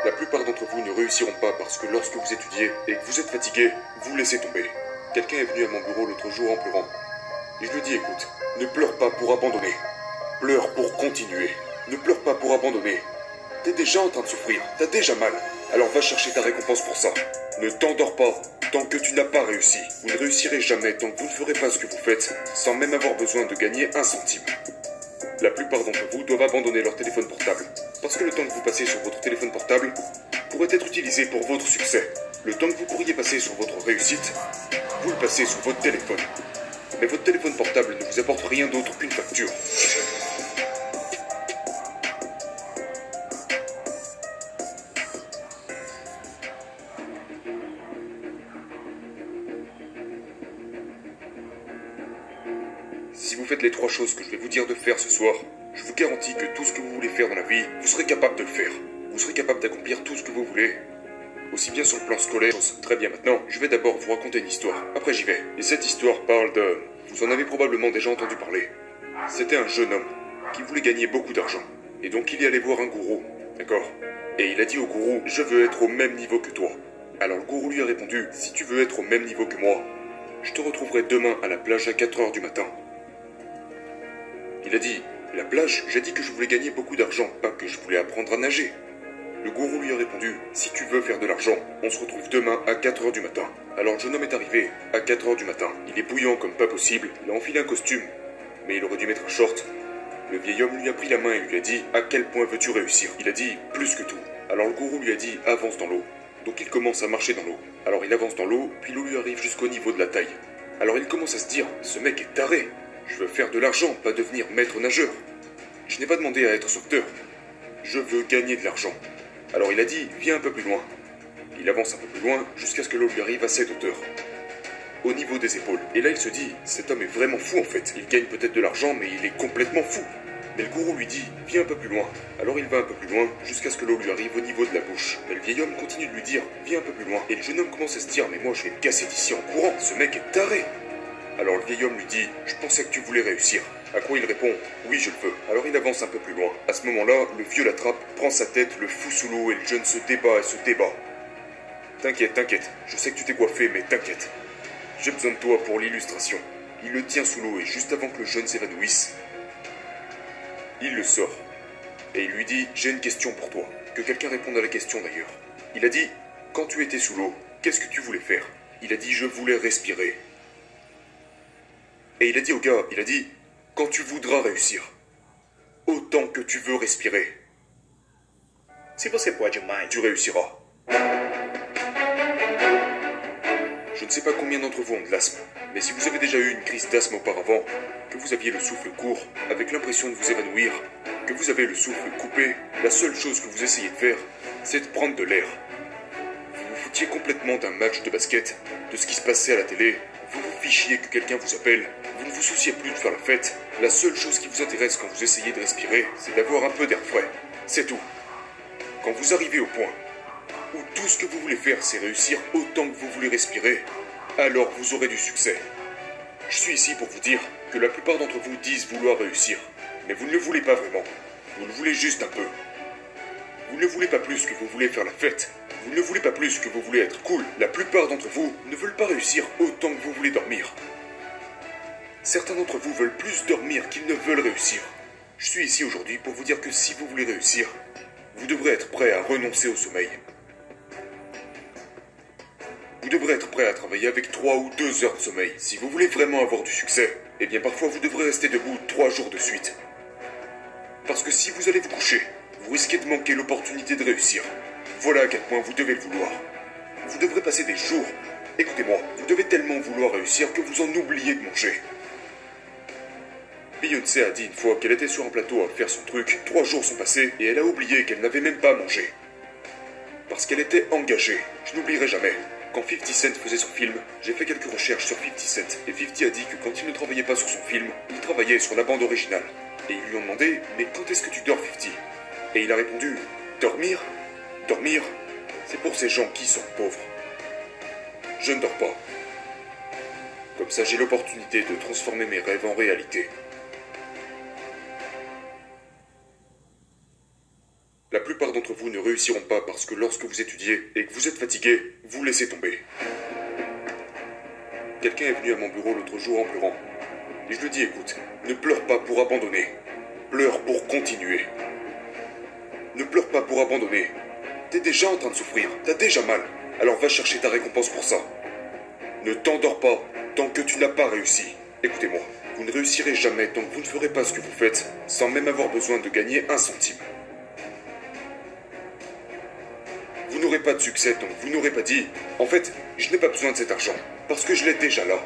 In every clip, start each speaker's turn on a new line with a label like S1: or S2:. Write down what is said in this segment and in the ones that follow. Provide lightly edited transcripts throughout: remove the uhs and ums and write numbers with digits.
S1: La plupart d'entre vous ne réussiront pas parce que lorsque vous étudiez et que vous êtes fatigué, vous laissez tomber. Quelqu'un est venu à mon bureau l'autre jour en pleurant. Et je lui dis, écoute, ne pleure pas pour abandonner. Pleure pour continuer. Ne pleure pas pour abandonner. T'es déjà en train de souffrir, t'as déjà mal. Alors va chercher ta récompense pour ça. Ne t'endors pas tant que tu n'as pas réussi. Vous ne réussirez jamais tant que vous ne ferez pas ce que vous faites, sans même avoir besoin de gagner un centime. La plupart d'entre vous doivent abandonner leur téléphone portable. Parce que le temps que vous passez sur votre téléphone portable pourrait être utilisé pour votre succès. Le temps que vous pourriez passer sur votre réussite, vous le passez sur votre téléphone. Mais votre téléphone portable ne vous apporte rien d'autre qu'une facture. Si vous faites les 3 choses que je vais vous dire de faire ce soir, je vous garantis que tout ce que vous voulez faire dans la vie, vous serez capable de le faire. Vous serez capable d'accomplir tout ce que vous voulez. Aussi bien sur le plan scolaire. Très bien, maintenant, je vais d'abord vous raconter une histoire. Après, j'y vais. Et cette histoire parle de... Vous en avez probablement déjà entendu parler. C'était un jeune homme qui voulait gagner beaucoup d'argent. Et donc il est allé voir un gourou. D'accord? Et il a dit au gourou, je veux être au même niveau que toi. Alors le gourou lui a répondu, si tu veux être au même niveau que moi, je te retrouverai demain à la plage à 4 heures du matin. Il a dit, la plage, j'ai dit que je voulais gagner beaucoup d'argent, pas que je voulais apprendre à nager. Le gourou lui a répondu, si tu veux faire de l'argent, on se retrouve demain à 4 heures du matin. Alors le jeune homme est arrivé à 4 heures du matin. Il est bouillant comme pas possible, il a enfilé un costume, mais il aurait dû mettre un short. Le vieil homme lui a pris la main et lui a dit, à quel point veux-tu réussir? Il a dit, plus que tout. Alors le gourou lui a dit, avance dans l'eau. Donc il commence à marcher dans l'eau. Alors il avance dans l'eau, puis l'eau lui arrive jusqu'au niveau de la taille. Alors il commence à se dire, ce mec est taré. Je veux faire de l'argent, pas devenir maître nageur. Je n'ai pas demandé à être sauveteur. Je veux gagner de l'argent. Alors il a dit, viens un peu plus loin. Il avance un peu plus loin, jusqu'à ce que l'eau lui arrive à cette hauteur. Au niveau des épaules. Et là il se dit, cet homme est vraiment fou en fait. Il gagne peut-être de l'argent, mais il est complètement fou. Mais le gourou lui dit, viens un peu plus loin. Alors il va un peu plus loin, jusqu'à ce que l'eau lui arrive au niveau de la bouche. Mais le vieil homme continue de lui dire, viens un peu plus loin. Et le jeune homme commence à se dire, mais moi je vais me casser d'ici en courant. Ce mec est taré. Alors le vieil homme lui dit, je pensais que tu voulais réussir. À quoi il répond, oui je le veux. Alors il avance un peu plus loin. À ce moment-là, le vieux l'attrape, prend sa tête, le fout sous l'eau et le jeune se débat et se débat. T'inquiète, t'inquiète, je sais que tu t'es coiffé, mais t'inquiète. J'ai besoin de toi pour l'illustration. Il le tient sous l'eau et juste avant que le jeune s'évanouisse, il le sort. Et il lui dit, j'ai une question pour toi. Que quelqu'un réponde à la question d'ailleurs. Il a dit, quand tu étais sous l'eau, qu'est-ce que tu voulais faire? Il a dit, je voulais respirer. Et il a dit au gars, il a dit, quand tu voudras réussir, autant que tu veux respirer,
S2: Se você pode mais,
S1: tu réussiras. Je ne sais pas combien d'entre vous ont de l'asthme, mais si vous avez déjà eu une crise d'asthme auparavant, que vous aviez le souffle court, avec l'impression de vous évanouir, que vous avez le souffle coupé, la seule chose que vous essayez de faire, c'est de prendre de l'air. Vous vous foutiez complètement d'un match de basket, de ce qui se passait à la télé, vous vous fichiez que quelqu'un vous appelle, vous ne vous souciez plus de faire la fête, la seule chose qui vous intéresse quand vous essayez de respirer, c'est d'avoir un peu d'air frais. C'est tout. Quand vous arrivez au point où tout ce que vous voulez faire, c'est réussir autant que vous voulez respirer, alors vous aurez du succès. Je suis ici pour vous dire que la plupart d'entre vous disent vouloir réussir, mais vous ne le voulez pas vraiment. Vous le voulez juste un peu. Vous ne le voulez pas plus que vous voulez faire la fête. Vous ne voulez pas plus que vous voulez être cool. La plupart d'entre vous ne veulent pas réussir autant que vous voulez dormir. Certains d'entre vous veulent plus dormir qu'ils ne veulent réussir. Je suis ici aujourd'hui pour vous dire que si vous voulez réussir, vous devrez être prêt à renoncer au sommeil. Vous devrez être prêt à travailler avec 3 ou 2 heures de sommeil. Si vous voulez vraiment avoir du succès, eh bien parfois vous devrez rester debout 3 jours de suite. Parce que si vous allez vous coucher, vous risquez de manquer l'opportunité de réussir. Voilà à quel point vous devez le vouloir. Vous devrez passer des jours. Écoutez-moi, vous devez tellement vouloir réussir que vous en oubliez de manger. Beyoncé a dit une fois qu'elle était sur un plateau à faire son truc, 3 jours sont passés et elle a oublié qu'elle n'avait même pas mangé. Parce qu'elle était engagée. Je n'oublierai jamais. Quand 50 Cent faisait son film, j'ai fait quelques recherches sur 50 Cent. Et 50 a dit que quand il ne travaillait pas sur son film, il travaillait sur la bande originale. Et ils lui ont demandé, mais quand est-ce que tu dors 50? Et il a répondu, dormir? Dormir, c'est pour ces gens qui sont pauvres. Je ne dors pas. Comme ça, j'ai l'opportunité de transformer mes rêves en réalité. La plupart d'entre vous ne réussissent réussiront pas parce que lorsque vous étudiez et que vous êtes fatigué, vous laissez tomber. Quelqu'un est venu à mon bureau l'autre jour en pleurant. Et je lui dis, écoute, ne pleure pas pour abandonner. Pleure pour continuer. Ne pleure pas pour abandonner. T'es déjà en train de souffrir, t'as déjà mal. Alors va chercher ta récompense pour ça. Ne t'endors pas tant que tu n'as pas réussi. Écoutez-moi, vous ne réussirez jamais tant que vous ne ferez pas ce que vous faites, sans même avoir besoin de gagner un centime. Vous n'aurez pas de succès tant que vous n'aurez pas dit « En fait, je n'ai pas besoin de cet argent, parce que je l'ai déjà là. »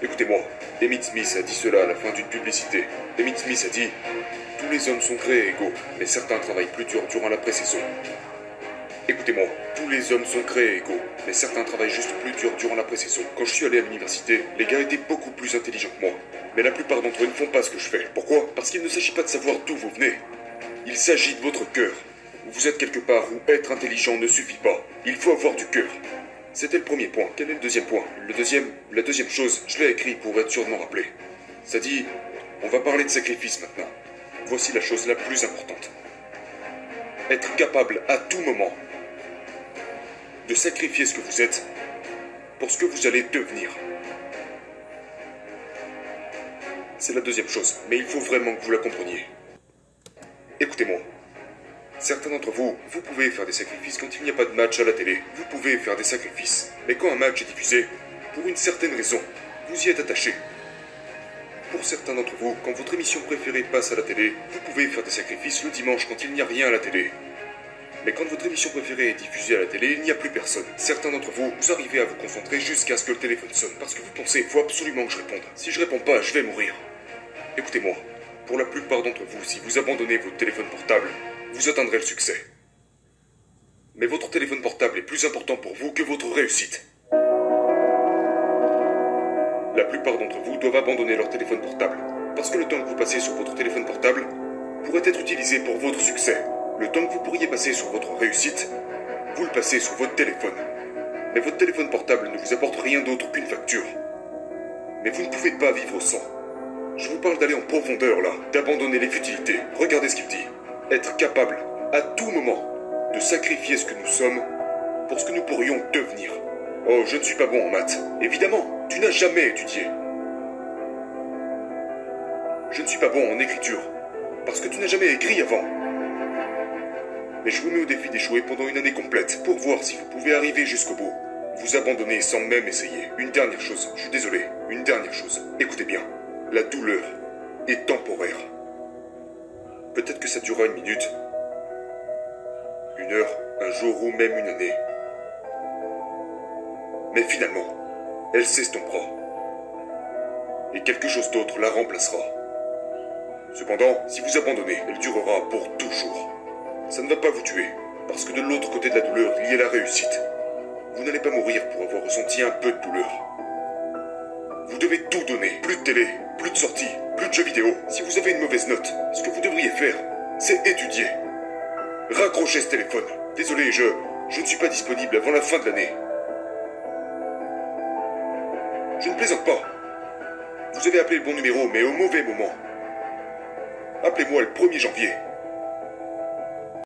S1: Écoutez-moi, Emmitt Smith a dit cela à la fin d'une publicité. Emmitt Smith a dit « Tous les hommes sont créés égaux, mais certains travaillent plus dur durant la pré-saison. » Écoutez-moi, tous les hommes sont créés égaux, mais certains travaillent juste plus dur durant la pré-saison. Quand je suis allé à l'université, les gars étaient beaucoup plus intelligents que moi. Mais la plupart d'entre eux ne font pas ce que je fais. Pourquoi? Parce qu'il ne s'agit pas de savoir d'où vous venez. Il s'agit de votre cœur. Vous êtes quelque part où être intelligent ne suffit pas. Il faut avoir du cœur. C'était le premier point. Quel est le deuxième point? La deuxième chose, je l'ai écrit pour être sûr de m'en rappeler. Ça dit, on va parler de sacrifice maintenant. Voici la chose la plus importante. Être capable à tout moment de sacrifier ce que vous êtes pour ce que vous allez devenir. C'est la deuxième chose, mais il faut vraiment que vous la compreniez. Écoutez-moi. Certains d'entre vous, vous pouvez faire des sacrifices quand il n'y a pas de match à la télé. Vous pouvez faire des sacrifices. Mais quand un match est diffusé, pour une certaine raison, vous y êtes attaché. Pour certains d'entre vous, quand votre émission préférée passe à la télé, vous pouvez faire des sacrifices le dimanche quand il n'y a rien à la télé. Mais quand votre émission préférée est diffusée à la télé, il n'y a plus personne. Certains d'entre vous, vous arrivez à vous concentrer jusqu'à ce que le téléphone sonne. Parce que vous pensez, il faut absolument que je réponde. Si je réponds pas, je vais mourir. Écoutez-moi, pour la plupart d'entre vous, si vous abandonnez votre téléphone portable, vous atteindrez le succès. Mais votre téléphone portable est plus important pour vous que votre réussite. La plupart d'entre vous doivent abandonner leur téléphone portable. Parce que le temps que vous passez sur votre téléphone portable pourrait être utilisé pour votre succès. Le temps que vous pourriez passer sur votre réussite, vous le passez sur votre téléphone. Mais votre téléphone portable ne vous apporte rien d'autre qu'une facture. Mais vous ne pouvez pas vivre sans. Je vous parle d'aller en profondeur là, d'abandonner les futilités. Regardez ce qu'il dit. Être capable, à tout moment, de sacrifier ce que nous sommes pour ce que nous pourrions devenir. Oh, je ne suis pas bon en maths. Évidemment, tu n'as jamais étudié. Je ne suis pas bon en écriture, parce que tu n'as jamais écrit avant. Mais je vous mets au défi d'échouer pendant une année complète pour voir si vous pouvez arriver jusqu'au bout. Vous abandonnez sans même essayer. Une dernière chose, je suis désolé, une dernière chose. Écoutez bien, la douleur est temporaire. Peut-être que ça durera une minute, une heure, un jour ou même une année. Mais finalement, elle s'estompera. Et quelque chose d'autre la remplacera. Cependant, si vous abandonnez, elle durera pour toujours. Ça ne va pas vous tuer, parce que de l'autre côté de la douleur, il y a la réussite. Vous n'allez pas mourir pour avoir ressenti un peu de douleur. Vous devez tout donner. Plus de télé, plus de sorties, plus de jeux vidéo. Si vous avez une mauvaise note, ce que vous devriez faire, c'est étudier. Raccrochez ce téléphone. Désolé, je ne suis pas disponible avant la fin de l'année. Je ne plaisante pas. Vous avez appelé le bon numéro, mais au mauvais moment. Appelez-moi le 1er janvier.